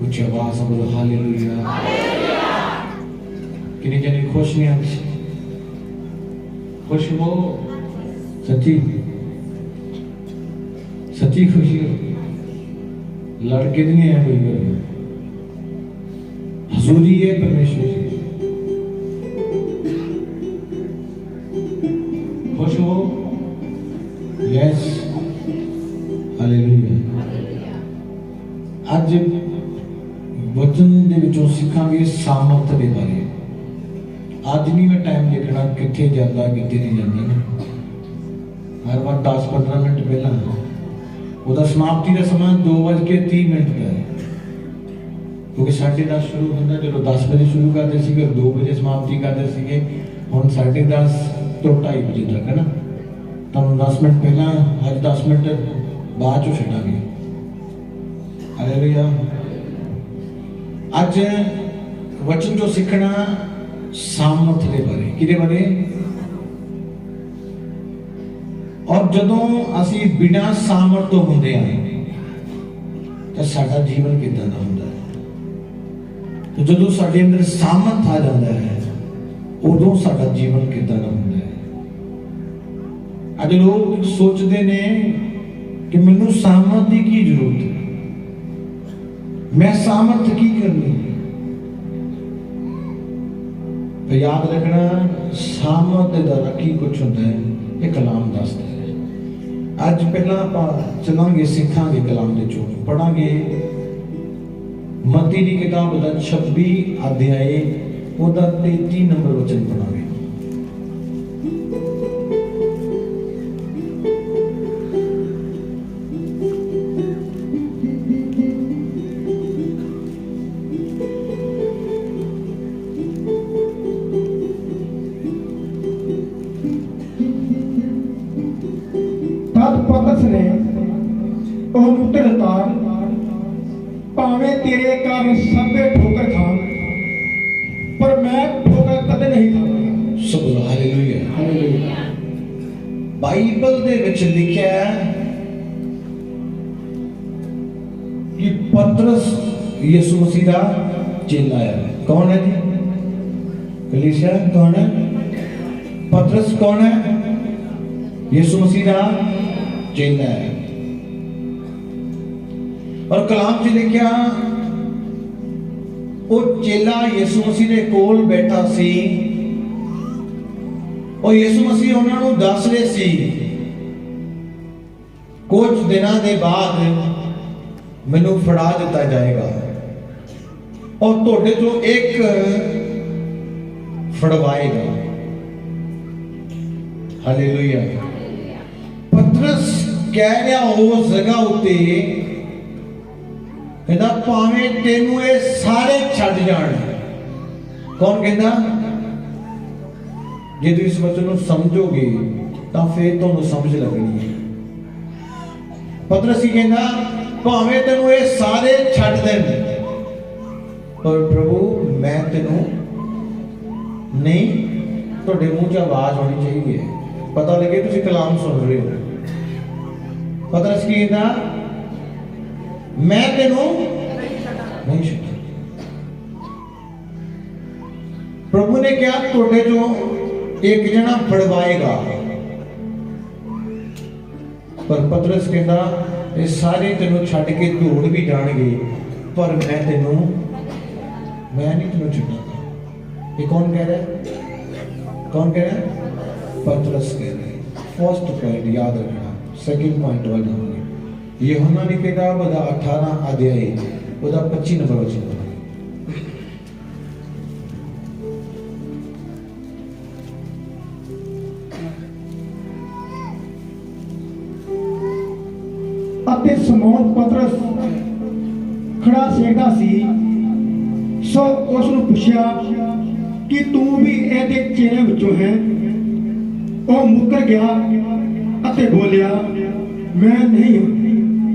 कुछ आवाज बोलो हालेलुया। किन्हीं जने खुश नहीं आज? खुश हो सच्ची सच्ची खुशी हो? लड़के नहीं है कोई कर हजूरी है परमेश्वर की। खुश हो? Yes hallelujah. आज वचन दे विचों सिखांगे सामर्थ दे बारे। आज नहीं मैं टाइम देखना कितने जाता कितने नहीं जाता ना। हर बार 10-15 मिनट पहला ਉਹਦਾ समाप्ति का समय 2:30 का है क्योंकि 10:30 शुरू होता चलो 10 बजे शुरू करते थे 2 बजे समाप्ति करते थे हम 10:30 तो 2:30 बजे तक है ना। तुम 10 मिनट पहला आज 10 मिनट बाद चो छड़ांगे। हालेलुया। अज वचन जो सीखना सामर्थ के बारे कि बारे और जदों असी बिना सामर्थ तो होंदे हैं तो साडा जीवन किदां दा हुंदा है। तो जदों साडे अंदर सामर्थ आ जाता है उदों साडा जीवन किदां दा हुंदा है। अज लोग सोचते ने कि मैनूं सामर्थ की की जरूरत है, मैं सामर्थ की करनी है। तो याद रखना सामर्थ दे द्वारा की कुछ होता है ये कलाम दसदा है। अज पहला आप चलांगे सीखांगे कलाम दे चों पढ़ांगे मत्ती दी किताब दा 26 अध्याय ओदा 33 नंबर वचन पढ़ांगे। पतरस ने ਉਹਨੂੰ ਉੱਤਰ ਦਿੱਤਾ, ਭਾਵੇਂ ਤੇਰੇ ਕਾਰਨ ਸਭੇ ਠੋਕਰ ਖਾਣ ਪਰ ਮੈਂ ਠੋਕਰ ਕਦੇ ਨਹੀਂ ਖਾਵਾਂਗਾ। ਸੁਭਾਨ ਹਾਲੇਲੂਇਆ। ਹਾਲੇਲੂਇਆ। ਬਾਈਬਲ ਦੇ ਵਿੱਚ ਲਿਖਿਆ ਹੈ ਕਿ ਪਤਰਸ ਯਿਸੂ ਮਸੀਹ ਦਾ ਚੇਲਾ ਹੈ। ਕੌਣ ਹੈ ਜੀ? ਕਲੀਸਿਆ ਕੌਣ ਹੈ? पतरस कौन है? यीशु मसीह का चेला है। और कलाम च लिखा वो चेला यीशु मसीह के कोल बैठा सी और यीशु मसीह उन्होंने दस रहे सी कुछ दिनों के बाद मैनू फड़ा दिता जाएगा और तुहाडे चों एक फड़वाएगा। हालेलुया। पतरस कह रहा उस जगह उत्ते कहता भावें तेनू ये सारे छड्ड जाण। कौन कहता? जे तुम इस वचन को समझोगे तो फिर तुहानू समझ लगनी है। पतरस ही कहता भावें तेनू ये सारे छड्ड देण पर प्रभु मैं तेनू नहीं। तुहाडे मूँह च आवाज होनी चाहिए, पता लगे तुम कलाम सुन रहे हो। पतरस की कहता मैं तेनू नहीं छड्डा। प्रभु ने क्या तुहाडे चों एक जना फड़वाएगा पर पतरस कहता ये सारे तेनू छड्ड के दौड़ भी जाणगे पर मैं नहीं तेनू छड्डांगा। ये कौन कह रहा है? कौन कह रहा है? पतरस कह रहे हैं। फर्स्ट पॉइंट याद रखना। सेकंड पॉइंट वाला होंगे यूहन्ना की किताब 18 अध्याय 25 नंबर वचन। ਅਤੇ ਸਮੌਨ ਪਤਰਸ ਖੜਾ ਸੇਕਦਾ ਸੀ ਸੋ ਉਸ ਨੂੰ ਪੁੱਛਿਆ ਕਿ ਤੂੰ ਵੀ ਇਹਦੇ ਚੇਲੇ ਵਿੱਚੋਂ ਹੈ। ਉਹ ਮੁੱਕਰ ਗਿਆ ਅਤੇ ਬੋਲਿਆ मैं नहीं हूं।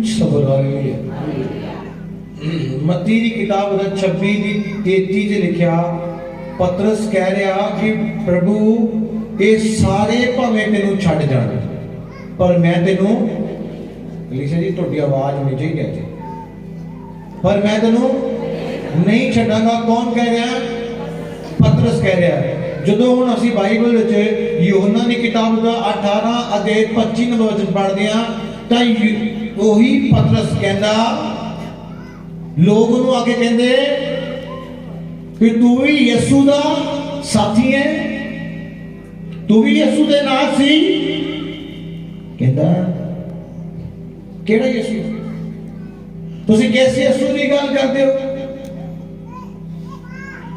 सबर हालेलुया। मत्ती की किताब 26:33 लिखा पतरस कह रहा कि प्रभु ये सारे भावें तेनू छड्ड जाण पर मैं तेनू कलीसिया जी तुहाडी आवाज होनी चाहिए जी पर मैं तेनों नहीं छड्डांगा। कौन कह रहा है? पतरस कह रहा है। ਜਦੋਂ ਹੁਣ ਅਸੀਂ ਬਾਈਬਲ ਵਿੱਚ ਯੋਹਨਾ ਦੀ ਕਿਤਾਬ ਦਾ 18 ਅਧਿਆਇ 25 ਨੰਬਰ ਵਚਨ ਪੜ੍ਹਦੇ ਹਾਂ ਤਾਂ ਉਹੀ ਪਤਰਸ ਕਹਿੰਦਾ, ਲੋਕ ਉਹਨੂੰ ਆ ਕੇ ਕਹਿੰਦੇ ਕਿ ਤੂੰ ਵੀ ਯਿਸੂ ਦਾ ਸਾਥੀ ਹੈ, ਤੂੰ ਵੀ ਯਿਸੂ ਦੇ ਨਾਲ ਸੀ। ਕਹਿੰਦਾ ਕਿਹੜਾ ਯਿਸੂ? ਤੁਸੀਂ ਕਿਸ ਯਿਸੂ ਦੀ ਗੱਲ ਕਰਦੇ ਹੋ?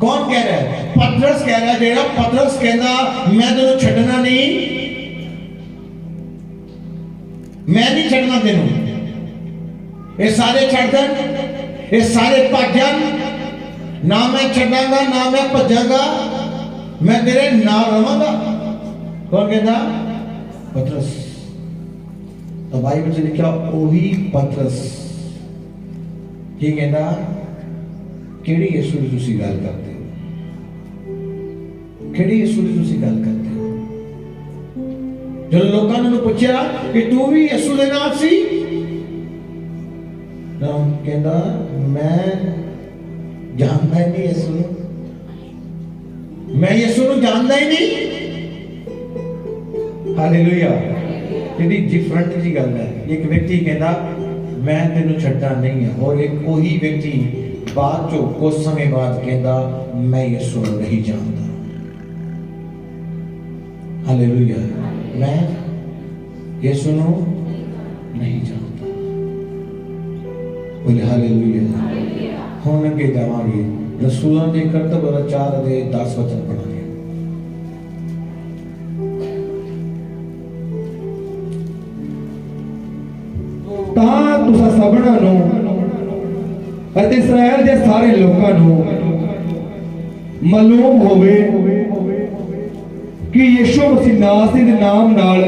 कौन कह रहा है? पतरस कह रहा है। जेड़ा पतरस कहना मैं तेनों छड्डना नहीं, मैं नहीं छड्डना तेनों, ये सारे छड्ड देन, ये सारे भज जान, ना मैं छड्डांगा ना मैं भजांगा, मैं तेरे नाल रवांगा। कौन कहता? पतरस। तो बाइबल च लिखा वही पतरस की कहता ਕਿਹੜੀ ਯਿਸੂ ਦੀ ਤੁਸੀਂ ਗੱਲ ਕਰਦੇ ਹੋ? ਕਿਹੜੀ ਯਿਸੂ ਦੀ ਤੁਸੀਂ ਗੱਲ ਕਰਦੇ ਹੋ? ਜਦੋਂ ਲੋਕਾਂ ਨੇ ਉਹਨੂੰ ਪੁੱਛਿਆ ਕਿ ਤੂੰ ਵੀ ਯਿਸੂ ਦੇ ਨਾਲ ਸੀ, ਤਾਂ ਕਹਿੰਦਾ ਮੈਂ ਜਾਣਦਾ ਹੀ ਨਹੀਂ ਯਿਸੂ ਨੂੰ, ਮੈਂ ਯਿਸੂ ਨੂੰ ਜਾਣਦਾ ਹੀ ਨਹੀਂ। ਹਾਲੇਲੂਇਆ। ਕਿੰਨੀ ਡਿਫਰੈਂਟ ਜੀ ਗੱਲ ਹੈ। ਇੱਕ ਵਿਅਕਤੀ ਕਹਿੰਦਾ ਮੈਂ ਤੈਨੂੰ ਛੱਡਣਾ ਨਹੀਂ ਹੈ, ਔਰ ਇੱਕ ਉਹੀ ਵਿਅਕਤੀ बाद चो कुछ समय बाद कहता मैं यीशु को नहीं जानता। हालेलुया। मैं यीशु को नहीं जानता। बोले हालेलुया। हम अगे जावांगे रसूलों के करतब 4 अध्याय 10 वचन पढ़ांगे। तां तुसां सबना नूं ਅਤੇ ਇਸਰਾਇਲ ਦੇ ਸਾਰੇ ਲੋਕਾਂ ਨੂੰ ਮਾਲੂਮ ਹੋਵੇ ਕਿ ਯਿਸੂ ਮਸੀਹ ਨਾਸਰੀ ਦੇ ਨਾਮ ਨਾਲ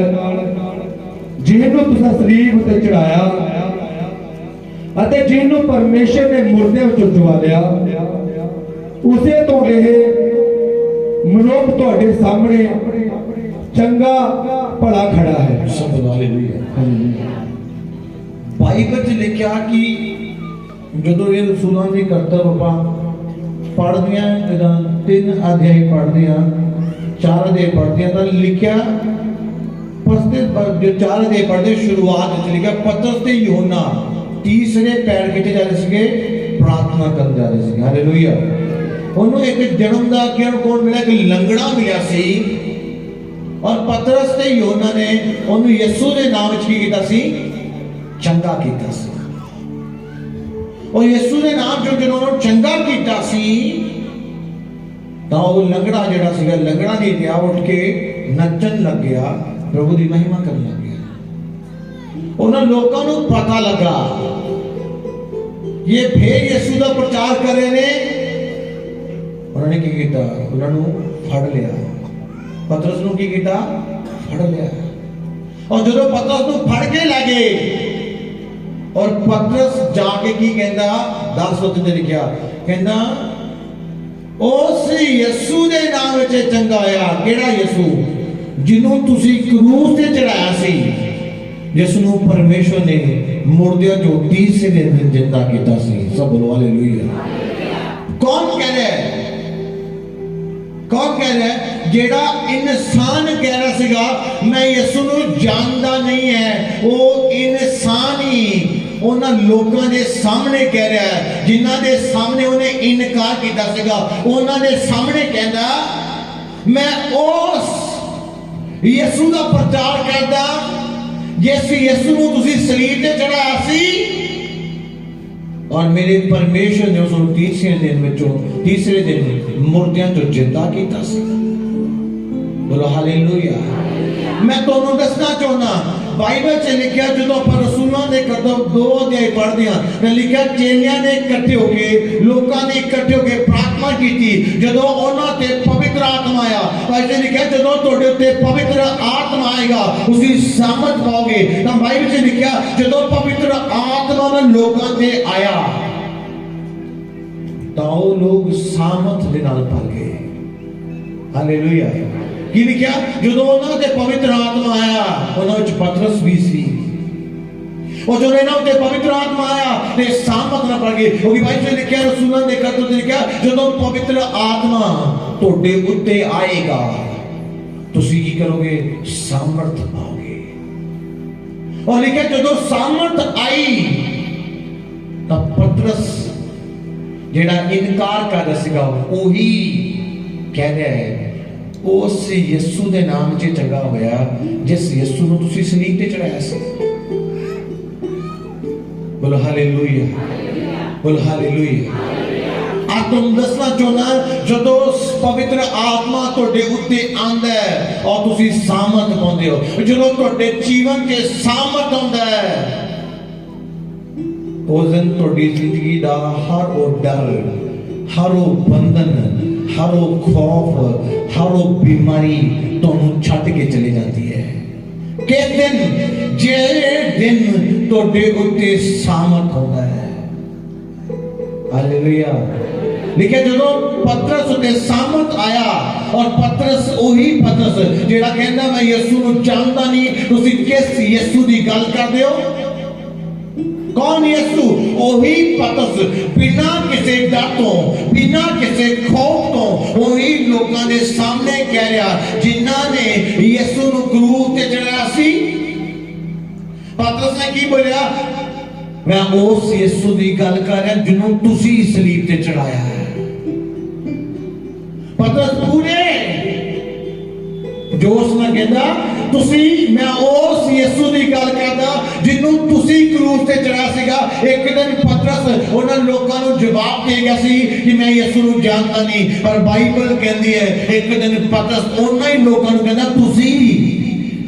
ਜਿਹਨੂੰ ਤੁਸੀਂ ਸਲੀਬ ਉੱਤੇ ਚੜਾਇਆ ਅਤੇ ਜਿਹਨੂੰ ਪਰਮੇਸ਼ਰ ਨੇ ਮੁਰਦਿਆਂ ਵਿੱਚੋਂ ਜਵਾਲਿਆ, ਉਸੇ ਤੋਂ ਇਹ ਮਨੁੱਖ ਤੁਹਾਡੇ ਸਾਹਮਣੇ ਚੰਗਾ ਭਲਾ ਖੜਾ ਹੈ। ਹਾਲੇਲੂਇਆ। ਬਾਈਬਲ 'ਚ ਲਿਖਿਆ ਕਿ ਜਦੋਂ ਇਹ ਰਸੂਲਾਂ ਦੀ ਕਰਤੱਵ ਆਪਾਂ ਪੜ੍ਹਦੇ ਹਾਂ, ਜਦੋਂ 3 ਅਧਿਆਇ ਪੜ੍ਹਦੇ ਹਾਂ, 4 ਅਧਿਆਇ ਪੜ੍ਹਦੇ ਹਾਂ ਤਾਂ ਲਿਖਿਆ ਜੋ 4 ਅਧਿਆਇ ਪੜ੍ਹਦੇ ਸ਼ੁਰੂਆਤ ਵਿੱਚ ਲਿਖਿਆ ਪਤਰਸ ਤੇ ਯੋਹਨਾ ਤੀਸਰੇ ਪੈਰ ਕਿਤੇ ਜਾ ਰਹੇ ਸੀਗੇ, ਪ੍ਰਾਰਥਨਾ ਕਰਨ ਜਾ ਰਹੇ ਸੀਗੇ। ਹਾਲੇਲੂਇਆ। ਉਹਨੂੰ ਇੱਕ ਜਨਮ ਦਾ ਗਿਆਨ ਕੌਣ ਮਿਲਿਆ? ਕਿ ਲੰਗੜਾ ਮਿਲਿਆ ਸੀ, ਔਰ ਪਤਰਸ ਤੇ ਯੋਹਨਾ ਨੇ ਉਹਨੂੰ ਯਿਸੂ ਦੇ ਨਾਮ ਵਿੱਚ ਕੀ ਕੀਤਾ ਸੀ? ਚੰਗਾ ਕੀਤਾ ਸੀ। और यीशु ने नाम जो जिन्होंने चंगा किया सी तो वो लंगड़ा जेड़ा सीगा लंगड़ा नहीं गया, उठ के नचन लग गया, प्रभु की महिमा करने लग गया। उन्होंने लोगों को पता लगा ये फिर यीशु का प्रचार कर रहे ने। उन्होंने की किया? उन्होंने फड़ लिया, पतरस को की किया? फड़ लिया। और जो पतरस को फड़ के लगे और पतरस जाके की कहता 10 वचन लिखा, कहता उस यीशु दे नाम विच चंगा आया। केड़ा यीशु? जिन्हों तुसी क्रूस ते चढ़ाया सी, जिसनों परमेश्वर ने मुर्दियां जो तीसरे दिन जिंदा किया सी। सब बोलो हालेलुया। कौन कह रहा है? कौन कह रहा है? जेड़ा इंसान कह रहा सीगा मैं यीशु नूं जानदा नहीं है, वो इंसान ही उन्होंने लोगों के सामने कह रहा है, जिन्हों के सामने उन्हें इनकार किया सीगा, उन्होंने सामने कहता मैं उस यीशु का प्रचार करता जिस यीशु को तुसी सलीब पे चढ़ाया सी, और मेरे परमेश्वर ने उसको तीसरे दिन मुर्दियां जो जिंदा किया सी। बोलो हालेलुया। मैं तुहानू दसना चाहना बाइबल च लिखा जो आप रसूलों के करतब 2 अध्याय पढ़ते हैं तो लिखा चेलियां ने इकट्ठे होके लोगों ने इकट्ठे होके प्रार्थना की जो उन्होंने पवित्र आत्मा आया। ऐसे लिखा जो तुहाडे उत्ते पवित्र आत्मा आएगा उसी सामर्थ पाओगे। तो बाइबल च लिखा जो पवित्र आत्मा ने लोगों से आया तो लोग सामर्थ दे नाल भर गए। हालेलुया। की लिखा जो उन्होंने पवित्र आत्मा आया उन्होंने पतरस भी सी। और जो रहना उते पवित्र आत्मा आया ते सामत ना पड़ गई क्योंकि भाई जी लिखा रसूलां दे खत ते लिखा जदों पवित्र आत्मा तोड़े उत्ते आएगा तुसी की करोगे सामर्थ पाओगे और लिखा जदों सामर्थ आई तब पतरस जेड़ा इनकार कर रहा सीगा वही कह रहा है उस यीशु दे नाम च चंगा होया जिस यीशु नु तुसी सलीब ते चढ़ाया सी बोलो हालेलुया बोलो हालेलुया आज तुम दसना चाहना जदों पवित्र आत्मा तोड़े उत्ते आंदा है और तुसी सामर्थ पाउंदे हो जदों तोड़े जीवन के सामर्थ आंदा है उस दिन तोड़ी जिंदगी दा हर वो डर हर वो बंधन हर वो खौफ हर वो बीमारी तुहानू छड्ड के चली जाती है के दिन जे दिन तोड़े उत्ते सामर्थ होता है हालेलुया लिखे जदों पतरस उत्ते सामर्थ आया और पतरस वही पतरस जेड़ा कहंदा मैं यीशु नु जानदा नहीं तुसी किस यीशु दी गल करदे हो कौन यीशु वही पतरस बिना किसी डर तो बिना किसी खौफ तो वही लोगों के सामने कह रहा जिन्हां ने यीशु नु क्रूस ते चढ़ाया सी पतरस ने की बोलिया मैं उस यीशु दी गल कर रहा जिन्हों तुसी सलीब ते चढ़ाया है पतरस पूरे जोश में कहता तुसी मैं उस यीशु दी गल करदा जिन्हों तुसी क्रूस ते चढ़ा सीगा एक दिन पतरस उन्हां लोकां नूं जवाब दे गया सी कि मैं यीशु नूं जानदा नहीं पर बाइबल कहंदी है एक दिन पतरस उन्हां ही लोकां नूं कहंदा तुसी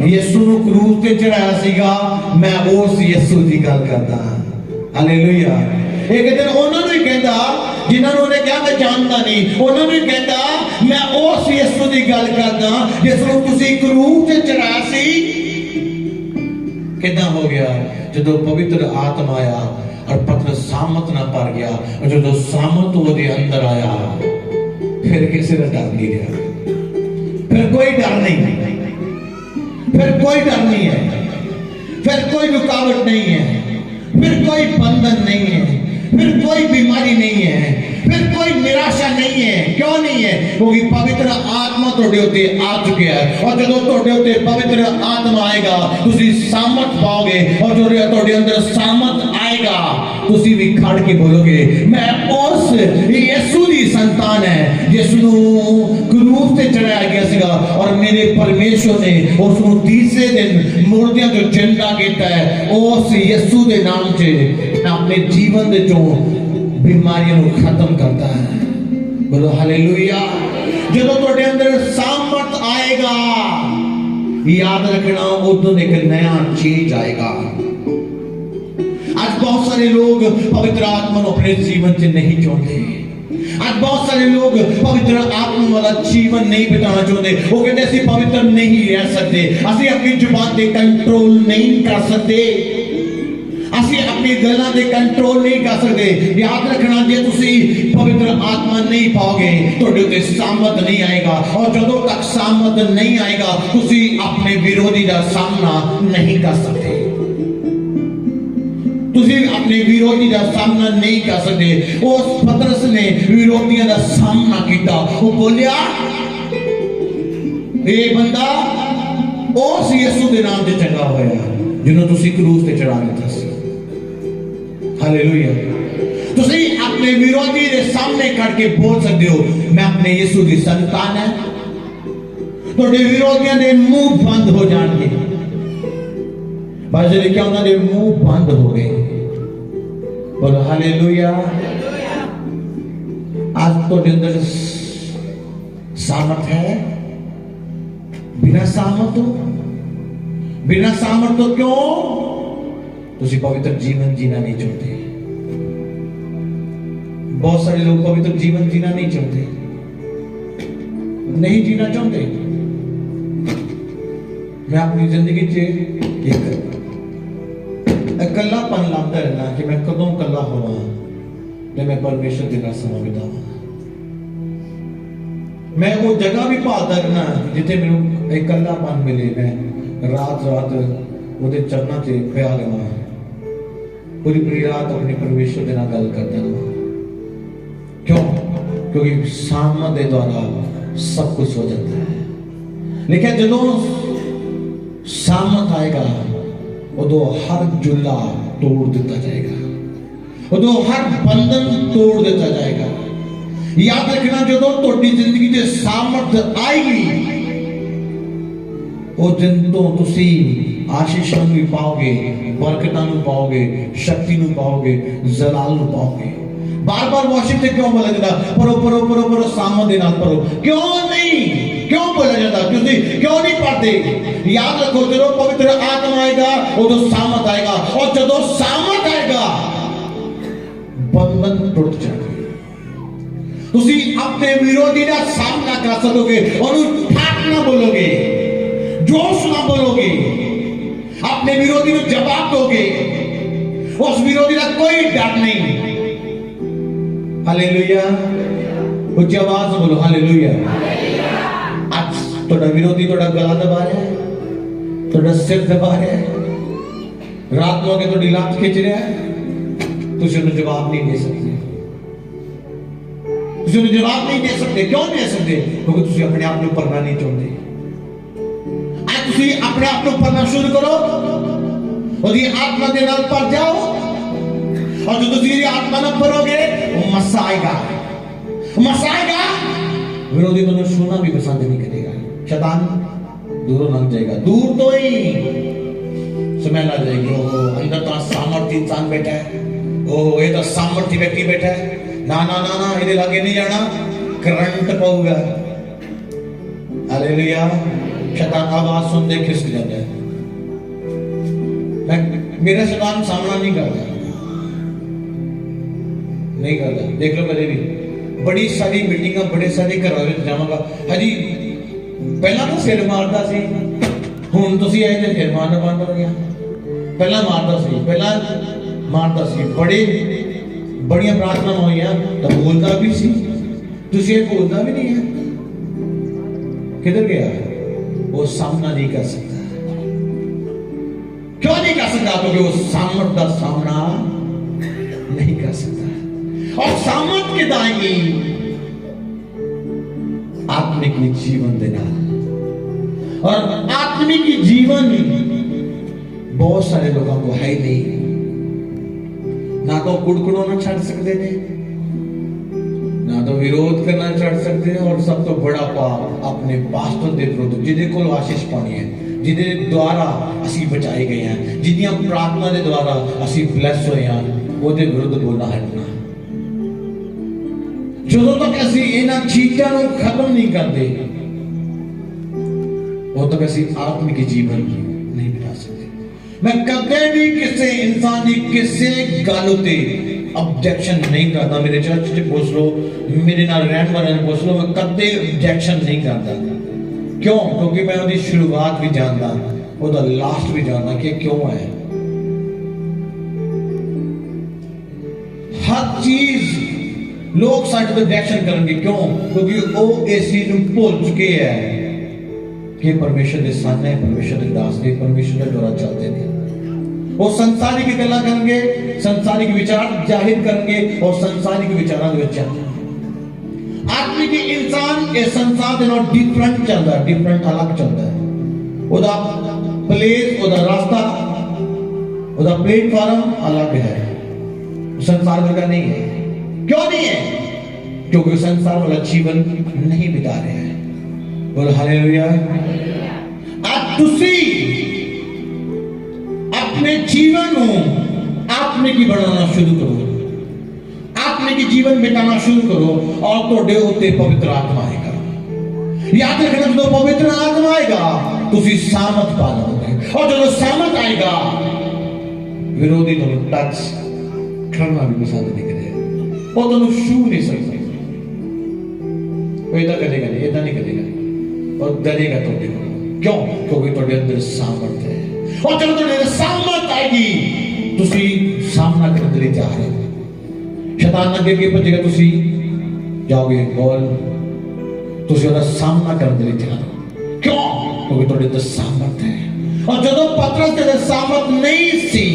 यीशु नूं क्रूस ते चढ़ाया सीगा मैं उस यीशु दी गल करदा हालेलुया एक दिन उन्हां नूं ही कहंदा जिन्हां नूं उन्हें कहा मैं जानदा नहीं उन्हां नूं ही कहंदा मैं उस यीशु दी गल करदा जिस नूं तुसी क्रूस ते चढ़ाया सी किदां हो गया जदों पवित्र आत्मा आया और पतरस सामत ना पा गया और जदों सामत ओदे अंदर आया फिर किसी का डर नहीं रहा फिर कोई डर नहीं फिर कोई डर नहीं है फिर कोई रुकावट नहीं है फिर कोई बंधन नहीं है फिर कोई बीमारी नहीं है फिर कोई निराशा नहीं है क्यों नहीं है क्योंकि पवित्र आत्मा तोड़े उत्ते आ चुके हैं और जदों तोड़े उत्ते पवित्र आत्मा आएगा तुसी सामर्थ पाओगे और जो तोड़े अंदर सामर्थ आएगा तुसी भी खड़ के बोलोगे मैं उस यीशु दी संतान है जिसनु क्रूस ते चढ़ाया गया सीगा और मेरे परमेश्वर ने उसनु तीसरे दिन मुर्दियां जो जिंदा कीता है उस यीशु दे नाम से अपने जीवन दे जो बीमारियों को खत्म करता है बोलो हालेलुया जब तोड़े अंदर सामर्थ आएगा याद रखना उधर एक नया चेंज आएगा आज बहुत सारे लोग पवित्र आत्मा को अपने जीवन से नहीं चाहते आज बहुत सारे लोग पवित्र आत्मा वाला जीवन नहीं बिताना चाहते वो कहते असि पवित्र नहीं रह सकते असि अपनी जुबान पे कंट्रोल नहीं कर सकते असि अपनी गल्लां दे कंट्रोल नहीं कर सकते याद रखना जे तुसी पवित्र आत्मा नहीं पाओगे तोड़े उत्ते सामर्थ नहीं आएगा और जदों तक सामर्थ नहीं आएगा तुसी अपने विरोधी दा सामना नहीं कर सकते तुसी अपने विरोधी दा सामना नहीं कर सकते उस पतरस ने विरोधियों दा सामना किया वो बोलिया ये बंदा उस यीशु दे नाम ते चंगा होया जिन्हों तुसी क्रूस ते चढ़ा दिता सी हालेलुया तुसी अपने विरोधी दे सामने करके बोल सकते हो मैं अपने यीशु दी संतान है तोड़े विरोधियों दे मुंह बंद हो जाएंगे बाजे क्या उन्होंने मुंह बंद हो गए बोलो हालेलुया आज तो अंदर सामर्थ है बिना सामर्थ तो क्यों तुसी पवित्र जीवन जीना नहीं चाहते बहुत सारे लोग पवित्र जीवन जीना नहीं चाहते नहीं जीना चाहते मैं अपनी जिंदगी च इकल्लापन लाता रहना कि मैं कदों कला होवां ते मैं परमेश्वर के नाल समय बितावां मैं वो जगह भी भालदा रहना जिथे मैनूं इकल्लापन मिले मैं रात रात ਉਹਦੇ ਚਰਨਾਂ 'ਚ ਪਿਆ ਰਵਾਂ पूरी रात अपने परमेश्वर के नाल गल करता रहो। क्यों? क्योंकि सामत के द्वारा सब कुछ हो जाता है। लेकिन जो सामत आएगा उदो हर जुला तोड़ दिता जाएगा, उदो हर बंधन तोड़ दिता जाएगा। याद रखना, जो थोड़ी जिंदगी से सामर्थ आएगी उस दिन तो तुसी आशीषां भी पाओगे, बरकतां भी पाओगे, शक्ति भी पाओगे, जलाल भी पाओगे। बार बार वर्शिप से क्यों बोला जाता परो परो परो परो सामर्थ दे नाल परो? क्यों नहीं? क्यों बोला जाता? क्यों नहीं पढ़ते? याद रखो, जब पवित्र आत्मा आएगा उदो सामर्थ आएगा, और जब सामर्थ आएगा बंधन टूट जाएंगे। तुसी अपने विरोधी का सामना कर सकोगे और ठाक ना बोलोगे, जोश ना बोलोगे, अपने विरोधी को जवाब दोगे, उस विरोधी का कोई डर नहीं। हालेलुया, उच्च आवाज से बोलो हालेलुया। आज थोड़ा विरोधी थोड़ा गला दबा रहा है, थोड़ा सिर दबा रहा है, रात में थोड़ी लात खींच रहा है, तुझे तो जवाब नहीं दे सकते। तुझे तो जवाब नहीं दे सकते। क्यों दे सकते? क्योंकि तुझे अपने आप को पढ़ना नहीं चाहते। आज तुझे अपने आप को पढ़ना शुरू करो और ये आत्मा के नाल पर जाओ, और जो तुझे आत्मा न पढ़ोगे वो मसा आएगा, विरोधी तो सुनना भी पसंद नहीं करेगा। शैतान दूर लग जाएगा, दूर तो ही स्मेल आ जाएगी। ओहो, अंदर तो सामर्थ्य इंसान बैठा है, ओहो ये तो सामर्थ्य व्यक्ति बैठा है, ना ना ना ना इधर आगे नहीं जाना, करंट पाऊंगा। हालेलुया। शैतान आवाज सुनते खिसक जाता है। मेरा शैतान सामना नहीं करता, नहीं करता। देख लो, कभी भी बड़ी सारी मीटिंग, बड़े सारे घरों में जावांगा, हजी पहला तो सिर मारता सी, हुण तुसीं आए ते सिर मारना बंद हो गया। पहला मारता सी, बड़ियां प्रार्थना होईयां तो बोलता भी सी, तुसीं बोलता भी नहीं है। किधर गया? वो सामना नहीं कर सकता। क्यों नहीं कर सकता? क्योंकि वो सामर्थ का सामना नहीं कर सकता। और सामर्थ के दाएंगी आत्मिक जीवन देना, और आत्मिक जीवन बहुत सारे लोगों को है ही नहीं। ना तो कुड़कुड़ोना छड़ सकते ने, ना तो विरोध करना छड़ सकते हैं, और सब तो बड़ा पाप अपने पास्टर के विरुद्ध, जिदे को आशीष पानी है, जिदे द्वारा असी बचाए गए हैं, जिदियां प्रार्थना के द्वारा असी ब्लेस होए हैं, ओदे विरुद्ध बोलना हटना। जो तक असी इन्हां चीज़ां नूं खत्म नहीं करते, वो तक असी आत्मिक जीवन नहीं बिता सकते। मैं कदे भी किसी इंसान की किसी गल उते ऑब्जेक्शन नहीं करता। मेरे चर्च च पूछ लो, मेरे नाल रहने वाले ने पूछ लो, मैं कदे ऑब्जेक्शन नहीं करता। क्यों? क्योंकि मैं उसकी शुरुआत भी जानता, उसका लास्ट भी जानता कि क्यों है। हर चीज लोग साइड पर ऑब्जेक्शन करेंगे, क्यों? क्योंकि वो इस चीज को भूल चुके हैं कि परमेश्वर के सन है, परमेश्वर के दास ने, परमेश्वर के द्वारा चलते हैं। वो संसारिक गल्लां करेंगे, संसारिक विचार जाहिर करेंगे, और संसारिक विचारों के विच आत्मिक इंसान इस संसार के नाल डिफरेंट चलता है, डिफरेंट अलग चलता है। ओदा प्लेस, ओदा रास्ता, ओदा प्लेटफॉर्म अलग है, संसार वर्गा नहीं है। क्यों नहीं है? क्योंकि संसार वाला जीवन नहीं बिता रहे हैं। बोल हालेलुया। आज तुसी अपने जीवन को आत्मिक बनाना शुरू करो, आत्मिक जीवन बिताना शुरू करो, और तोड़े उत्ते पवित्र आत्मा आएगा। याद रखना, जो पवित्र आत्मा आएगा तुसी सामर्थ पा लोगे, और जो सामर्थ आएगा विरोधी तो टच करना भी पसंद नहीं करेगा, वो तो छू नहीं सकता। वो इतना करेगा नहीं, इतना नहीं करेगा, और डरेगा तो क्यों? क्योंकि तुम्हारे अंदर सामर्थ है, और जब तुम्हारे सामर्थ आएगी तुसी सामना करने के लिए जा रहे हो। शैतान अगे के भजेगा, तुसी जाओगे और तुसी उसका सामना करने के लिए जा रहे हो। क्यों? क्योंकि तुम्हारे अंदर सामर्थ है। और जब पतरस के अंदर सामर्थ नहीं सी,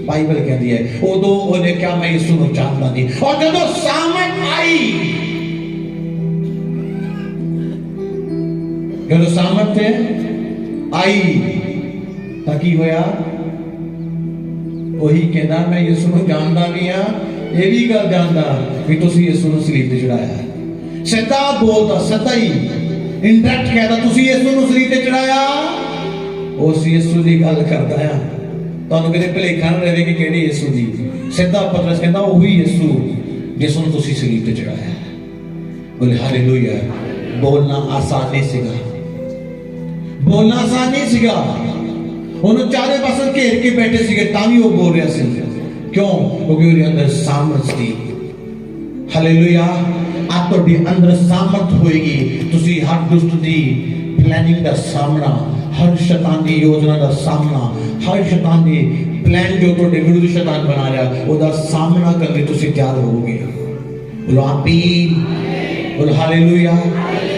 ਬਾਈਬਲ ਕਹਿੰਦੀ ਹੈ ਉਦੋਂ ਉਹਨੇ ਕਿਹਾ ਮੈਂ ਯਿਸੂ ਨੂੰ ਜਾਣਦਾ ਨਹੀਂ। ਔਰ ਜਦੋਂ ਸਾਮਤ ਆਈ, ਜਦੋਂ ਸਾਮਤ ਆਈ ਤਾਂ ਕੀ ਹੋਇਆ? ਉਹੀ ਕਹਿੰਦਾ ਮੈਂ ਯਿਸੂ ਨੂੰ ਜਾਣਦਾ ਵੀ ਆ, ਇਹ ਵੀ ਗੱਲ ਜਾਣਦਾ ਵੀ ਤੁਸੀਂ ਯਿਸੂ ਨੂੰ ਸਲੀਬ ਤੇ ਚੜਾਇਆ। ਸਿੱਧਾ ਬੋਲਦਾ, ਸਿੱਧਾ ਹੀ ਇੰਡਾਇਰੈਕਟ ਕਹਿੰਦਾ ਤੁਸੀਂ ਯਿਸੂ ਨੂੰ ਸਲੀਬ ਤੇ ਚੜਾਇਆ। ਉਸ ਯਿਸੂ ਦੀ ਗੱਲ ਕਰਦਾ ਆ, ਤੁਹਾਨੂੰ ਕਿਤੇ ਭੁਲੇਖਾ ਨਾ ਰਹੇ ਕਿ ਕਿਹੜੇ ਯਿਸੂ ਦੀ। ਸਿੱਧਾ ਪਤਰਸ ਕਹਿੰਦਾ ਉਹੀ ਯਿਸੂ ਜਿਸ ਨੂੰ ਤੁਸੀਂ ਸਲੀਬ ਤੇ ਚੜਾਇਆ। ਬੋਲੇ ਹਾਲੇਲੂਇਆ। ਬੋਲਣਾ ਆਸਾਨ ਨਹੀਂ ਸੀਗਾ, ਬੋਲਣਾ ਆਸਾਨ ਨਹੀਂ ਸੀਗਾ। ਉਹਨੂੰ ਚਾਰੇ ਪਾਸੇ ਘੇਰ ਕੇ ਬੈਠੇ ਸੀਗੇ ਤਾਂ ਵੀ ਉਹ ਬੋਲ ਰਿਹਾ ਸੀ। ਕਿਉਂ? ਕਿਉਂਕਿ ਉਹਦੇ ਅੰਦਰ ਸਾਮਰਥ ਸੀ। ਹਾਲੇਲੂਇਆ। ਆ ਤੁਹਾਡੇ ਅੰਦਰ ਸਾਮਰਥ ਹੋਏਗੀ, ਤੁਸੀਂ ਹਰ ਦੁਸ਼ਟ ਦੀ ਪਲੈਨਿੰਗ ਦਾ ਸਾਹਮਣਾ, ਹਰ ਸ਼ੈਤਾਨ ਦੀ ਯੋਜਨਾ ਦਾ ਸਾਹਮਣਾ, ਹਰ ਸ਼ੈਤਾਨ ਦੀ ਪਲਾਨ ਜੋ ਤੁਹਾਡੇ ਵਿਰੁੱਧ ਸ਼ੈਤਾਨ ਬਣਾ ਰਿਹਾ ਉਹਦਾ ਸਾਹਮਣਾ ਕਰਨ ਲਈ ਤੁਸੀਂ ਤਿਆਰ ਹੋਵੋਗੇ। ਬੋਲੋ ਆਮੀਨ, ਬੋਲੋ ਹਾਲੇਲੂਇਆ।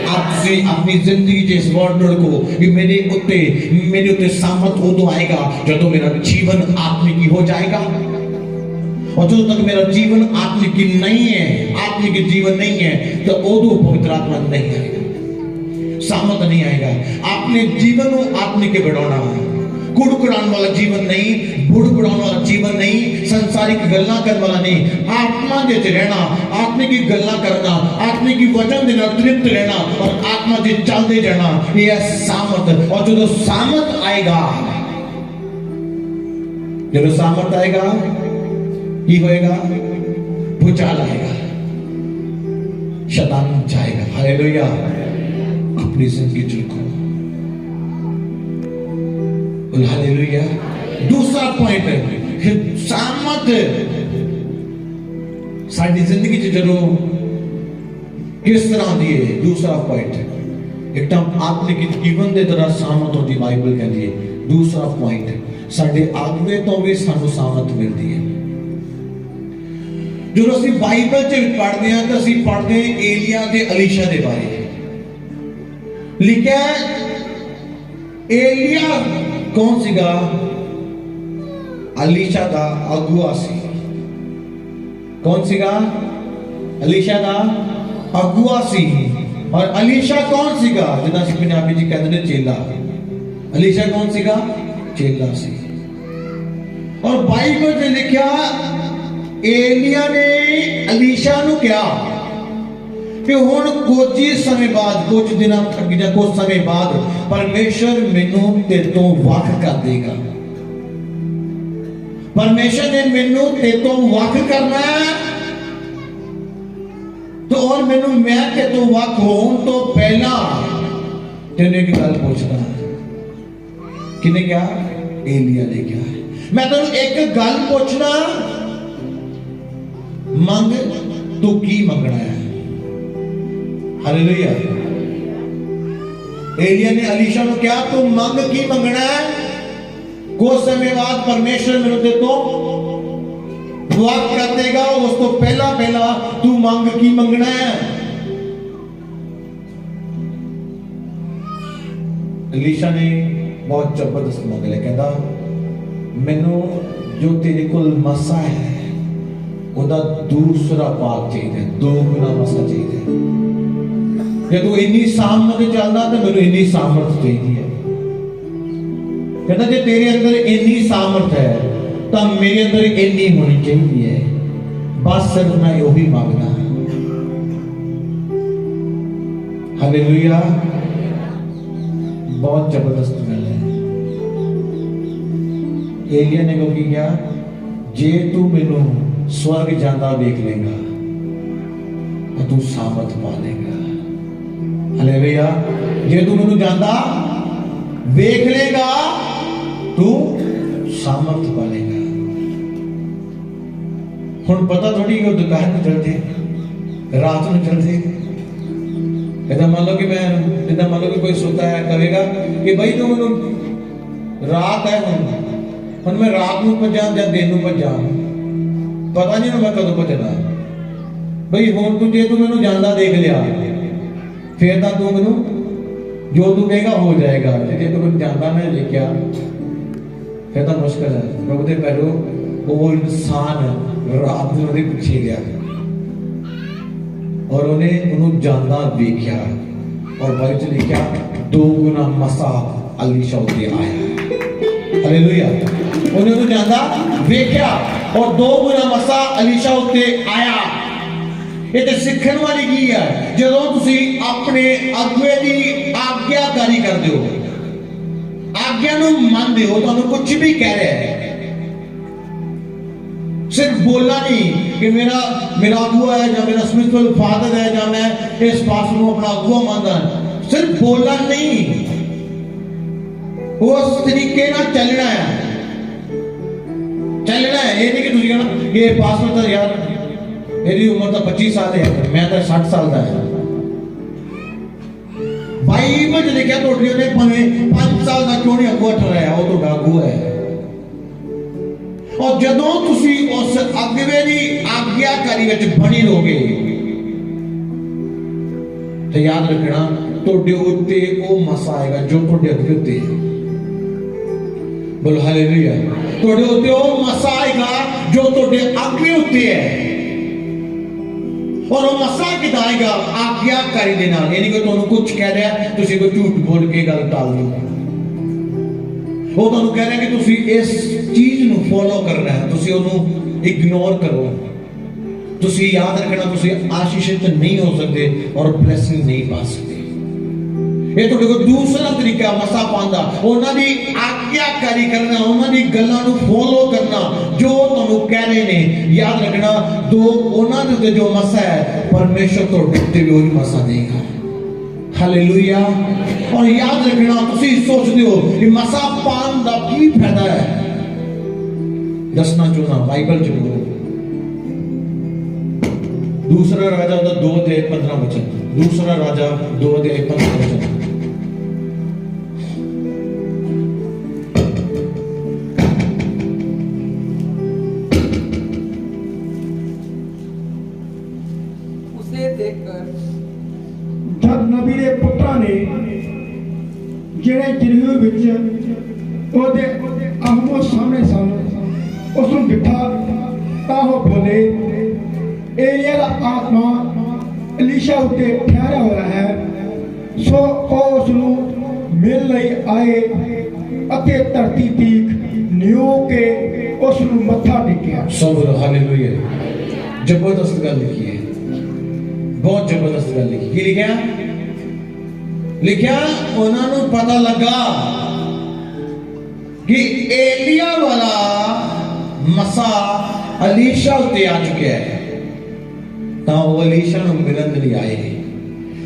आप अपनी जिंदगी के इस वर्ड को कि मेरे उत्ते सामर्थ उदो आएगा जब मेरा जीवन आत्मिक हो जाएगा। और जो तक मेरा जीवन आत्मिक नहीं है, आत्मिक जीवन नहीं है, तो उदो पवित्र आत्मा नहीं आएगा, सामर्थ नहीं आएगा। अपने जीवन को आत्मिक बढ़ाना है। कुड़कुड़ाने वाला जीवन नहीं, बुड़कुड़ाने वाला जीवन नहीं, संसारिक गल्ला करने वाला नहीं, आत्मा दे रहना, आत्मा की गल्ला करना, आत्मा की वचन देना, तृप्त रहना और आत्मा दे चलते जाना, ये सामर्थ। और जो सामर्थ आएगा, जो सामर्थ आएगा ये होएगा, भूचाल आएगा, शैतान जाएगा। हालेलुया। अपनी जिंदगी चुको। हालेलुया। दूसरा पॉइंट है सामर्थ साडी जिंदगी च जदों किस तरह दी है। दूसरा पॉइंट एक आत्मिक जीवन दे तरह सामर्थ होती बाइबल कहती है। दूसरा पॉइंट साडे आगवे तो भी सानू सामर्थ मिलती है। जो असीं बाइबल च पढ़दे हां तां असीं पढ़दे एलिया ते अलीशा दे बारे। लिखिया एलिया कौन सीगा? अलीशा का अगुआ सी। कौन सीगा? अलीशा का अगुआ सी। और अलीशा कौन सीगा? जिदा सी पंजाबी जी कहते हैं चेला। अलीशा कौन सीगा? चेला सी। और बाइबल में लिखा एलिया ने अलीशा नु क्या कि हुण कुछ ही समय बाद, कुछ दिनों तक या कुछ समय बाद परमेश्वर मैनू तेरे तो वख कर देगा। परमेश्वर ने मैनू तेरे तो वख करना है। तो और मैनू मैं तेरे तो वख होने तो पहला तेने एक गल पूछना। किने क्या? एलिया ने क्या? मैं तेनू एक गल पूछना, मंग तू की मंगना है? हालेलुया। एलिया ने अलीशा को क्या तू मंग की मंगना है? कुछ समय बाद परमेश्वर मेरे ते तो दुआ कर देगा, उसको पहला पहला तू मंग की मंगना है? अलीशा ने बहुत जबरदस्त मंग लिया। कहता मैनू जो तेरे कोल मसा है ਉਹਦਾ दूसरा भाग चाहिए, 2 गुना मसा चाहिए। ਜੇ ਤੂੰ ਇੰਨੀ ਸਾਮਰਥ ਚੱਲਦਾ ਤਾਂ ਮੈਨੂੰ ਇੰਨੀ ਸਾਮਰਥ ਚਾਹੀਦੀ ਹੈ। ਕਹਿੰਦਾ ਜੇ ਤੇਰੇ ਅੰਦਰ ਇੰਨੀ ਸਾਮਰਥ ਹੈ ਤਾਂ ਮੇਰੇ ਅੰਦਰ ਇੰਨੀ ਹੋਣੀ ਚਾਹੀਦੀ ਹੈ। ਬਸ ਸਿਰਫ ਮੈਂ ਉਹੀ ਮੰਗਦਾ। ਹਾਲੇਲੂਇਆ। ਬਹੁਤ ਜ਼ਬਰਦਸਤ ਗੱਲ ਹੈ। एलिया ने को किया, जे तू मैनू स्वर्ग जाता देख लेगा तो तू सामर्थ पा लेगा। हालेलुया। जे तू मैनू जाता देख लेगा तू सामर्थ पा लेगा। हुण पता थोड़ी कि दोपहर में चलते, रात में चलते। कहता मान लो कि मैं जिदा मान लो कि कोई सोता है कहेगा कि भाई तू मैनू रात है ਹੁਣ ਮੈਂ ਰਾਤ ਨੂੰ ਭੱਜਾਂ ਜਾਂ ਦਿਨ ਨੂੰ ਭੱਜਾਂ, ਪਤਾ ਨਹੀਂ ਮੈਂ ਕਦੋਂ ਭੱਜਣਾ। ਬਈ ਹੁਣ ਤੂੰ ਜੇ ਤੂੰ ਮੈਨੂੰ ਜਾਂਦਾ ਦੇਖ ਲਿਆ ਫੇਰ ਤਾਂ ਤੂੰ ਮੈਨੂੰ ਜੋ ਤੂੰ ਕਹੇਗਾ ਹੋ ਜਾਏਗਾ। ਜੇ ਤੂੰ ਮੈਨੂੰ ਜਾਂਦਾ ਮੈਂ ਦੇਖਿਆ ਫਿਰ ਤਾਂ ਮੁਸ਼ਕਲ ਹੈ। ਪ੍ਰਭੂ ਦੇ ਪੈਰੋਂ वो इंसान रात में ਉਹਦੇ ਪਿੱਛੇ ਗਿਆ और उन्हें जानदा देखा और बाइबल च लिखा 2 गुना मसा अलीशा उत्ते आया। हालेलुया। उन्हें जानदा देखा और 2 गुना मसा अलीशा उत्ते आया। ये तो सीखण वाली की है ਜਦੋਂ ਤੁਸੀਂ ਆਪਣੇ ਅਗਵੇ ਦੀ ਆਗਿਆਕਾਰੀ ਕਰਦੇ ਹੋ, आज्ञा ਨੂੰ ਮੰਨਦੇ ਹੋ, ਤੁਹਾਨੂੰ ਕੁਝ ਵੀ ਕਹਿ ਰਿਹਾ है, सिर्फ बोलना नहीं कि मेरा अगुआ है या मेरा स्पिरिचुअल फादर है या मैं इस पास्टर को अपना अगुआ मानता है, सिर्फ बोलना नहीं, उस तरीके ना चलना है। ये नहीं कि तुझे कहना ये पास्टर तो यार मेरी उम्र तो 25 साल है, मैं तो 60 साल का है। बाइबल च लिखा तो ने भावें 5 साल का क्यों नहीं अगुआ ठहराया, वो तो अगुआ है। और जदों तुसी उस अगवे दी आज्ञाकारी विच बनी रहोगे तो याद रखना तुहाडे उत्ते वो मसा आएगा जो तुहाडे अगवे उत्ते है। बोलो हालेलुया। तुहाडे उत्ते वो मसा आएगा जो तुहाडे अगवे उत्ते है। और वो मसा किदां आएगा? आज्ञाकारी दे नाल। यानी कि तुहानू कुछ कह रहा तुसी कोई झूठ बोल के गल टाल दो, वो तुहानू कह रहा कि तुसी इस चीज नू फॉलो करना है, तुसी ओनू इग्नोर करो। तुसी याद रखना तुसी आशीषित नहीं हो सकते और ब्लेसिंग नहीं पा सकते। ये तुहाडे कोल दूसरा तरीका मसा पांदा, उन्हां दी आज्ञाकारी करना, उन्हां दी गल्लां नू फॉलो करना जो तुहानू कह रहे ने। याद रखना दो उन्हां दे उत्ते जो मसा है परमेश्वर तुहाडे उत्ते भी वही मसा देगा। हालेलुया। और याद रखना तुसी सोचते हो कि मसा पान दा की फायदा है, दसना चाहना बाइबल च बोलो। दूसरा राजा 2:15 वचन, दूसरा राजा 2:15 वचन। उसे देखकर जब नबी दे पुत्रा ने ਜਿਹੜੇ ਜਰੀਏ ਵਿੱਚ ਉਹਦੇ ਆਹਮੋ ਸਾਹਮਣੇ ਸਨ ਉਸ ਨੂੰ ਬਿਠਾ ਤਾਂ ਉਹ ਬੋਲੇ ਏਲੀਆ ਦਾ ਆਤਮਾ ਅਲੀਸ਼ਾ ਉੱਤੇ ਠਹਿਰਿਆ ਹੋਇਆ ਹੈ। ਸੋ ਉਹ ਉਸ ਨੂੰ ਮਿਲ ਲਈ ਆਏ ਅਤੇ ਧਰਤੀ ਤੀਕ ਨਿਉ ਕੇ ਉਸ ਨੂੰ ਮੱਥਾ ਟੇਕਿਆ। ਸਬਰ। ਹਾਲੇਲੂਇਆ। ਜ਼ਬਰਦਸਤ ਗੱਲ ਲਿਖੀ ਹੈ, बहुत जबरदस्त गल लिखी। की लिखा उन्होंने पता लगा कि एलिया वाला मसा अलीशा उत्ते आ चुका है, तो वो अलीशा नूं मिलन लई आए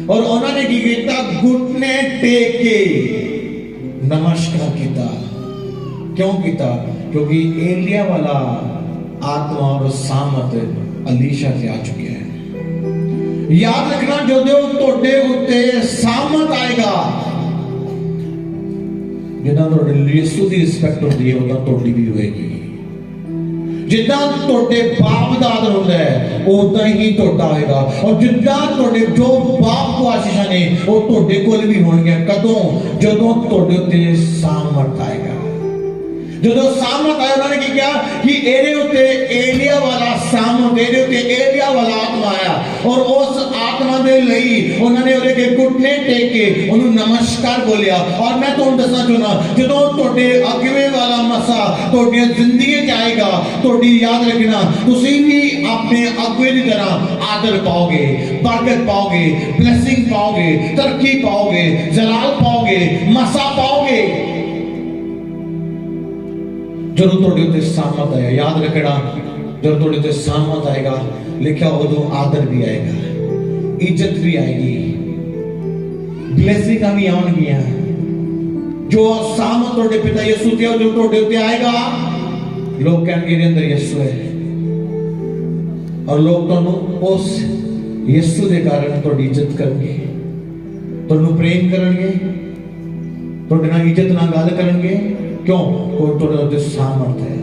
और उन्होंने की किया? घुटने टेक के नमस्कार किया। क्यों किया? क्योंकि एलिया वाला आत्मा और सामर्थ अलीशा से आ चुके हैं। याद रखना जो तुहाडे उत्ते सामर्थ आएगा, जिदा यीशु की रिस्पेक्ट होती है उदा तुहाडी भी होएगी। जिदा तुहाडे बाप दा आदर होता है उदा ही तुहाडा होएगा। और जिदा तुहाडे जो बाप को आशीषां ने वो तुहाडे कोल भी होणगीਆਂ। कदों? जदों तुहाडे उत्ते सामर्थ आएगा। जो सामर्थ आया उन्होंने क्या कि एरे उत्ते एलिया वाला सामर्थ, एरे उत्ते एलिया वाला आत्मा आया और उस आत्मा दे लई उन्होंने उहदे के घुटने टेक के उन्होंने नमस्कार बोलिया। और मैं तुहानू दसना चाहना जो तुहाडे अगवे वाला मसा तुहाडी जिंदगी च आएगा, तुहाडी याद रखना तुसीं भी अपने अगवे की तरह आदर पाओगे, बरकत पाओगे, ब्लेसिंग पाओगे, तरक्की पाओगे, जलाल पाओगे, मसा पाओगे। जब तुहाडे उत्ते सामर्थ आएगा, याद रखना जब तुहाडे उत्ते सामर्थ आएगा लिखा उदों आदर भी आएगा, इज्जत भी आएगी, ब्लेसिंग भी आउणगियां। जो सामर्थ तुहाडे पिता यीशु ते जो तुहाडे उत्ते आएगा लोग कहणगे इहदे अंदर यीशु है और लोग तुहानू उस यीशु के कारण तुहाडी इज्जत करनगे, तुहानू प्रेम करनगे, तुहाडे नाल इज्जत नाल गल करनगे। क्यों? तुहाडे सामर्थ है।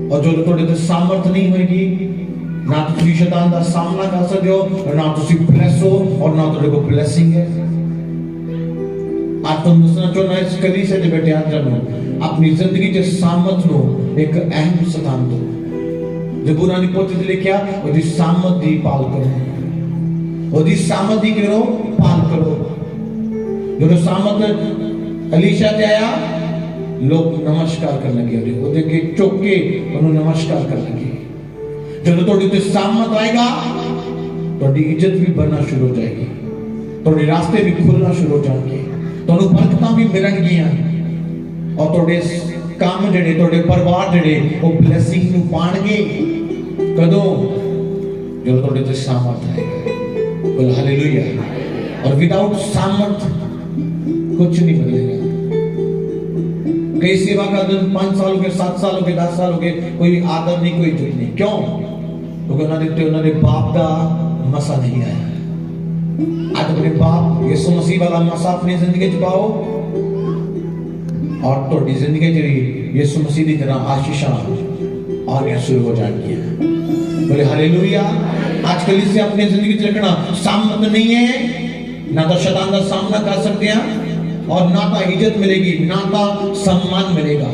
और जो तुहाडे सामर्थ नहीं होगी ना तुसीं शैतान का सामना कर सकते हो, ना तुसीं ब्लेस हो और ना तुहाडे कोल ब्लेसिंग है। आप तुहानू दसना चाहना इस कलीसिया दे बैठे आज अपनी जिंदगी के सामर्थ नूं एक अहम सिद्धांत जबूरां दी पोथी च लिखिया ओदी सामत दी पाल करो, ओदी सामत दी करो पाल करो। जो सामत अलीशा ते आया लोग नमस्कार करने लगे, ओदे के चुक के उन्होंने नमस्कार करने लगे। जब थोड़ी ते सामत आएगा थोड़ी इज्जत भी बनना शुरू हो जाएगी, थोड़े रास्ते भी खुलना शुरू हो जाएंगे, थोड़ी बरकतां भी मिलणगियां और थोड़े काम जड़े थोड़े परिवार जड़े वो ब्लेसिंग नु पाणगे। कदों जब थोड़े ते सामर्थ आएगा। बोल हालेलुया। और विदाउट सामर्थ कुछ नहीं बदलेगा। कई सेवा का दिन 5 साल हो गए, 7 साल हो गए, 10 साल हो गए, कोई आदर नहीं, कोई इज्जत नहीं। क्यों? क्योंकि उन्होंने बाप का मसा नहीं आया। आज अपने बाप यीशु मसीह वाला मसा अपनी जिंदगी च पाओ और थोड़ी जिंदगी च यीशु मसीह की तरह आशीषां आने शुरू हो जाएंगी। बोले हालेलुया। आजकल इससे अपनी जिंदगी च रखना सामर्थ नहीं है, ना तो शैतान का सामना कर सकते हैं और ना तो इज्जत मिलेगी, ना तो सम्मान मिलेगा।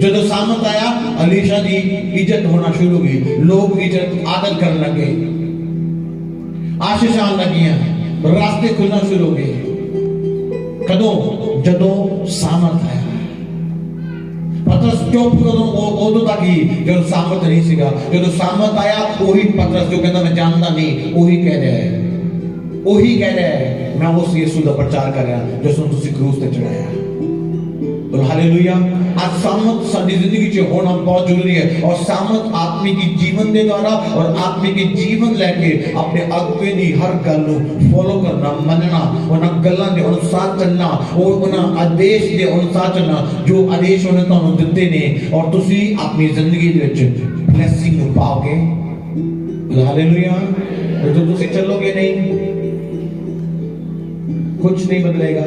जो सामर्थ आया अलीशा की इज्जत होना शुरू हुई, लोग इज्जत आदर करने लगे, आशीष आने लगियां, रास्ते खुलना शुरू हो गए। कदों? जदों सामर्थ आया। पतरस चुप कदों उदों तक ही जब सामर्थ नहीं सीगा। जब सामर्थ आया वही पतरस जो कहता मैं जानता नहीं, वही कह रहा है, वही कह रहा है मैं उस यीशु का प्रचार कर रहा जिसने तुसी क्रूस पे चढ़ाया। बोल हालेलुया। आज सामर्थ साडी जिंदगी च होना बहुत जरूरी है और सामर्थ आत्मिक जीवन के द्वारा और आत्मिक जीवन लेके अपने अगुवे दी हर गल नु फॉलो करना, मनना, उन्हां गल्लां दे अनुसार चलना और उन्हां आदेश दे अनुसार चलना जो आदेश उन्हें तुहानू दित्ते ने और तुसी अपनी जिंदगी दे विच ब्लेसिंग नु पाओगे। बोल हालेलुया। तो तुसी चलोगे नहीं, कुछ नहीं बदलेगा।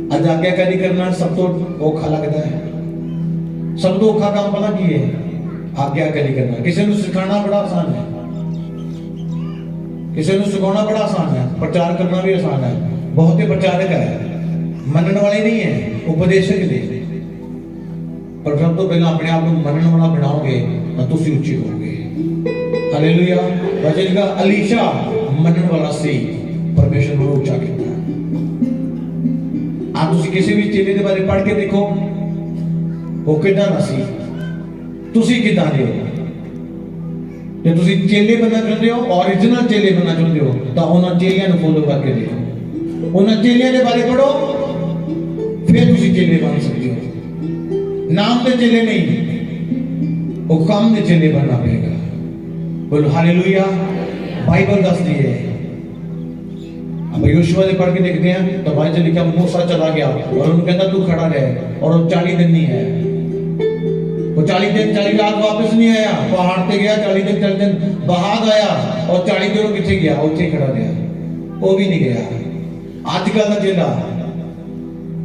आज आज्ञाकारी करना सब तो औखा लगता है। सब तो औखा काम पता की है? आज्ञाकारी करना। किसी को सिखाना बड़ा आसान है, किसी को सिखाना बड़ा आसान है, प्रचार करना भी आसान है। बहुत ही प्रचारक है, मनने वाले नहीं है, उपदेशक ने। पर सब तो पहले अपने आप को मनने वाला बनाओगे तो तुसी ऊंचे होगे। हालेलुया। वचन का अलीशा मनने वाला सी परमेश्वर को ऊंचा किया। आप तुसी किसी भी चेले के बारे पढ़ के देखो वो कितना नसी, तुसी कितना दे हो। जे तुसी चेले बनना चाहते हो, ओरिजिनल चेले बनना चाहते हो तो उन्हां चेलियां को फॉलो करके देखो, उन्हां चेलियां के बारे पढ़ो, फिर तुसी चेले बन सकते हो। नाम के चेले नहीं, वो काम के चेले बनना पड़ेगा। बोलो हालेलुया। बाइबल दसती है। अब यहोशुआ ने पढ़ के देखते हैं तो बाइबल लिखा मूसा चला गया और उन्होंने कहता तू खड़ा रह, और वो 40 दिन नहीं है, वो 40 दिन 40 रात वापस नहीं आया। पहाड़ पे गया 40 दिन बाद आया और 40 दिनों किथे गया, उठे खड़ा रहा, वो भी नहीं गया। आजकल का चेला,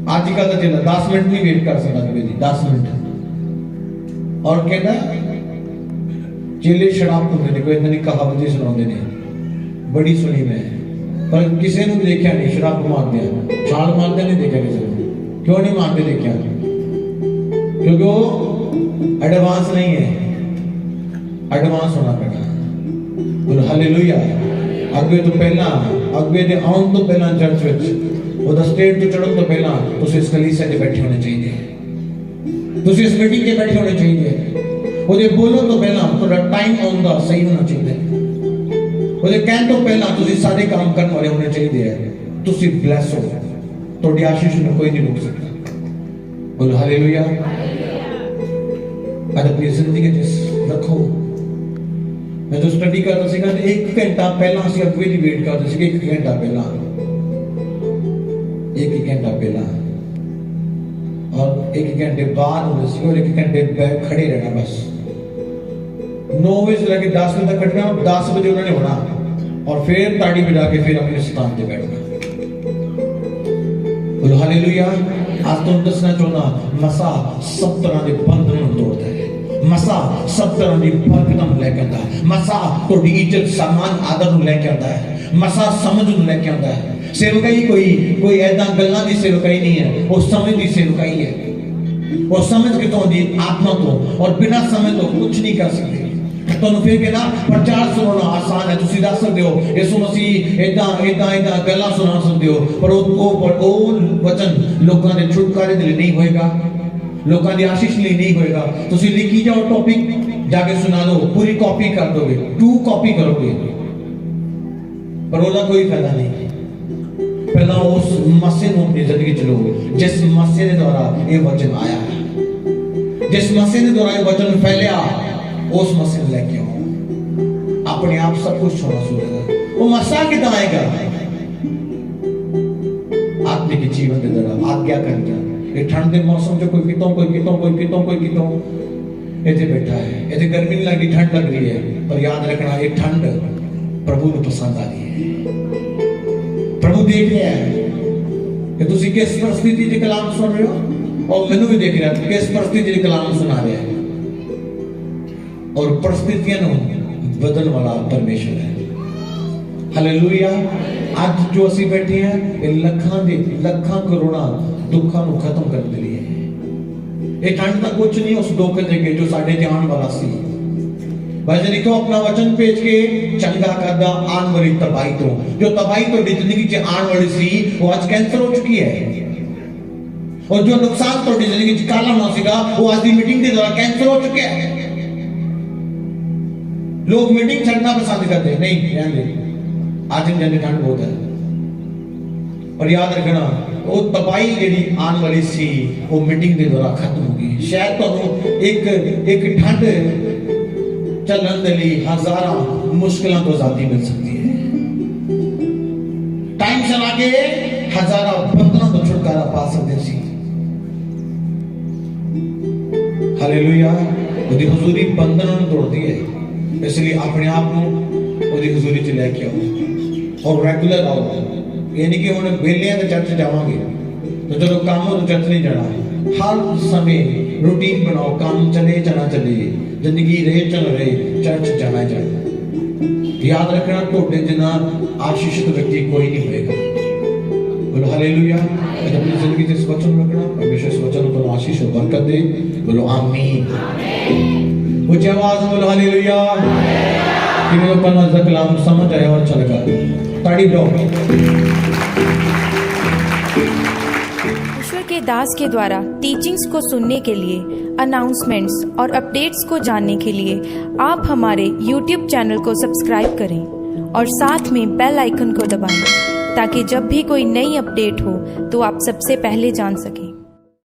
आजकल का चेला 10 मिनट नहीं वेट कर सकता कभी, 10 मिनट। और कहता चेले शराब पींदे ने, कोई इतनी कहावतें सुनाते ने, बड़ी सुनी मैं, पर किसी ने देखा नहीं शराब मारते हैं, छाल मारते नहीं देखा किसी ने। क्यों नहीं मारते देखा? क्योंकि वो एडवांस नहीं है, एडवांस होना पड़ेगा। बोलो हालेलुया। अगवे तो पहला, अगवे दे आउन तो पहला चर्च विच ओदा स्टेज तो चढ़न तो पहला तुसी इस कलीसिया दे बैठे होने चाहिए, तुसी इस मीटिंग के बैठे होने चाहिए। ओदे बोलो तो पहला थोड़ा टाइम आउंदा सही होना चाहिए, ओदे कहन तो पहला तुसी सारे काम करने वाले होने चाहिए। तुसी ब्लेस हो, तोड़ी आशीष में कोई नहीं रोक सकता। बोलो हालेलुया। आज अपनी जिंदगी जिस रखो। मैं जो स्टडी करता सीखा 1 घंटा पहला असि अगवे दी वेट करते सी, 1 घंटा पहला, 1 घंटा पहला और 1 घंटे बाद होते सी और 1 घंटे बैठ खड़े रहना। बस 9 बजे से लेकर 10 बजे तक खड़ना, 10 बजे उन्होंने होना और फिर ताड़ी बजा के फिर अपने स्थान पे बैठना। बोलो हालेलुया। आज तो दसना चाहना मसा सब तरह के बंधन तोड़ता है, मसा सब तरह की बरकत लेके आता है, मसा थोड़ी इज्जत सम्मान आदर लेके आता है, मसा समझ लेके आता है। सेवकाई कोई ऐसा गल्लां दी सेवकाई नहीं है, वो समझ दी सेवकाई है। और समझ के तो दी आत्मा को, और बिना समझ तो कुछ नहीं कर सकते। ਤੁਹਾਨੂੰ ਫਿਰ ਕਹਿੰਦਾ ਪ੍ਰਚਾਰ ਸੁਣਾਉਣਾ ਆਸਾਨ ਹੈ, ਤੁਸੀਂ ਦੱਸ ਸਕਦੇ ਹੋ ਯਿਸੂ ਮਸੀਹ ਇਦਾਂ ਗੱਲਾਂ ਸੁਣਾ ਸਕਦੇ ਹੋ, ਪਰ ਉਹ ਵਚਨ ਲੋਕਾਂ ਦੇ ਛੁਟਕਾਰੇ ਦੇ ਲਈ ਨਹੀਂ ਹੋਏਗਾ, ਲੋਕਾਂ ਦੀ ਆਸ਼ੀਸ਼ ਲਈ ਨਹੀਂ ਹੋਏਗਾ। ਤੁਸੀਂ ਲਿਖੀ ਜਾਓ ਟੌਪਿਕ, ਜਾ ਕੇ ਸੁਣਾ ਦਿਓ, ਪੂਰੀ ਕਾਪੀ ਕਰ ਦੋਗੇ, 2 ਕਾਪੀ ਕਰੋਗੇ, ਪਰ ਉਹਦਾ ਕੋਈ ਫਾਇਦਾ ਨਹੀਂ। ਪਹਿਲਾਂ ਉਸ ਮਸੀਹ ਨੂੰ ਆਪਣੀ ਜ਼ਿੰਦਗੀ ਚ ਲਓ, ਜਿਸ ਮਸੀਹ ਦੇ ਦੁਆਰਾ ਇਹ ਵਚਨ ਆਇਆ, ਜਿਸ ਮਸੀਹ ਦੇ ਦੁਆਰਾ ਇਹ ਵਚਨ ਫੈਲਿਆ, उस मसीह लेके आओ, अपने आप सब कुछ छोड़ा छोड़ेगा। वो मसीह कितना आएगा? आत्मिक जीवन के द्वारा आज्ञा करेगा। ये ठंड के मौसम जो कोई कितों इधर बैठा है, इधर गर्मी नहीं लग रही, ठंड लग रही है, पर याद रखना ये ठंड प्रभु को पसंद आ रही है। प्रभु देख रहा है कि तुसी किस परिस्थिति के कलाम सुन रहे हो, और मैनू भी देख रहा है किस परिस्थिति के कलाम सुना रहे हैं। और परिस्थितियां बदलने वाला परमेश्वर है। हालेलुया। आज जो ਅਸੀਂ बैठे हैं ਇਹ ਲੱਖਾਂ ਕਰੋੜਾਂ ਦੁੱਖਾਂ ਨੂੰ ਖਤਮ ਕਰਨ ਦੇ ਲਈ ਹੈ। ਇਹ ਠੰਡ ਤਾਂ ਕੁਝ ਨਹੀਂ ਉਸ ਦੁੱਖ ਦੇ ਕੇ ਜੋ ਸਾਡੇ ਤੇ ਆਉਣ ਵਾਲਾ ਸੀ। ਬਸ ਲਿਖੋ ਆਪਣਾ ਵਚਨ ਭੇਜ ਕੇ ਚੰਗਾ ਕਰਦਾ ਆਉਣ ਵਾਲੀ ਤਬਾਹੀ ਤੋਂ, ਜੋ ਤਬਾਹੀ ਤੁਹਾਡੀ ਜ਼ਿੰਦਗੀ 'ਚ ਆਉਣ ਵਾਲੀ ਸੀ ਉਹ ਅੱਜ ਕੈਂਸਲ ਹੋ ਚੁੱਕੀ ਹੈ। और जो नुकसान ਤੁਹਾਡੀ ਜ਼ਿੰਦਗੀ 'ਚ ਕੱਲ ਹੋਣਾ ਸੀਗਾ ਉਹ ਅੱਜ ਦੀ ਮੀਟਿੰਗ ਦੇ ਦੁਆਰਾ ਕੈਂਸਲ ਹੋ ਚੁੱਕਿਆ ਹੈ। लोग मीटिंग छड़ना पसंद करते हैं, नहीं रहने आज दिन ठंड बहुत है। और याद रखना वो तबाही जेडी आने वाली सी वो मीटिंग के दौरान खत्म होगी। शायद तो एक ठंड चलन दे लिए हजारों मुश्किलों को आजादी मिल सकती है। टाइम चला के हजारों बंधनों तो छुटकारा पा सकते सी। हालेलुया। उसकी हुजूरी बंधनों ने तोड़ दी है, इसलिए अपने आप को ਉਹਦੀ ਹਜ਼ੂਰੀ ਚ ਲੈ ਕੇ ਆਓ और रेगुलर आओ। ये नहीं कि ਹੁਣ ਵੇਲਿਆਂ ਤੇ ਚਰਚ ਜਾਵਾਂਗੇ तो ਜਦੋਂ ਕੰਮ ਹੋ तो चर्च नहीं जाना। हर समय रूटीन बनाओ, काम चले चला चले, जिंदगी रहे चल रहे, चर्च जाना जाए। याद रखना ਤੁਹਾਡੇ ਜਿੰਨਾ आशीषित व्यक्ति कोई नहीं होएगा। बोलो हालेलुया। अपनी जिंदगी से इस वचन रखना, परमेश्वर इस वचन को आशीष और बरकत दे। बोलो आमीन। ऊंची आवाज में बोलो हालेलुया। कि मेरे को नजर कलाम समझ आया और अच्छा लगा, ताड़ी दो। ईश्वर के दास के द्वारा टीचिंग्स को सुनने के लिए, अनाउंसमेंट्स और अपडेट्स को जानने के लिए आप हमारे YouTube चैनल को सब्सक्राइब करें और साथ में बेल आइकन को दबाएं, ताकि जब भी कोई नई अपडेट हो तो आप सबसे पहले जान सकें।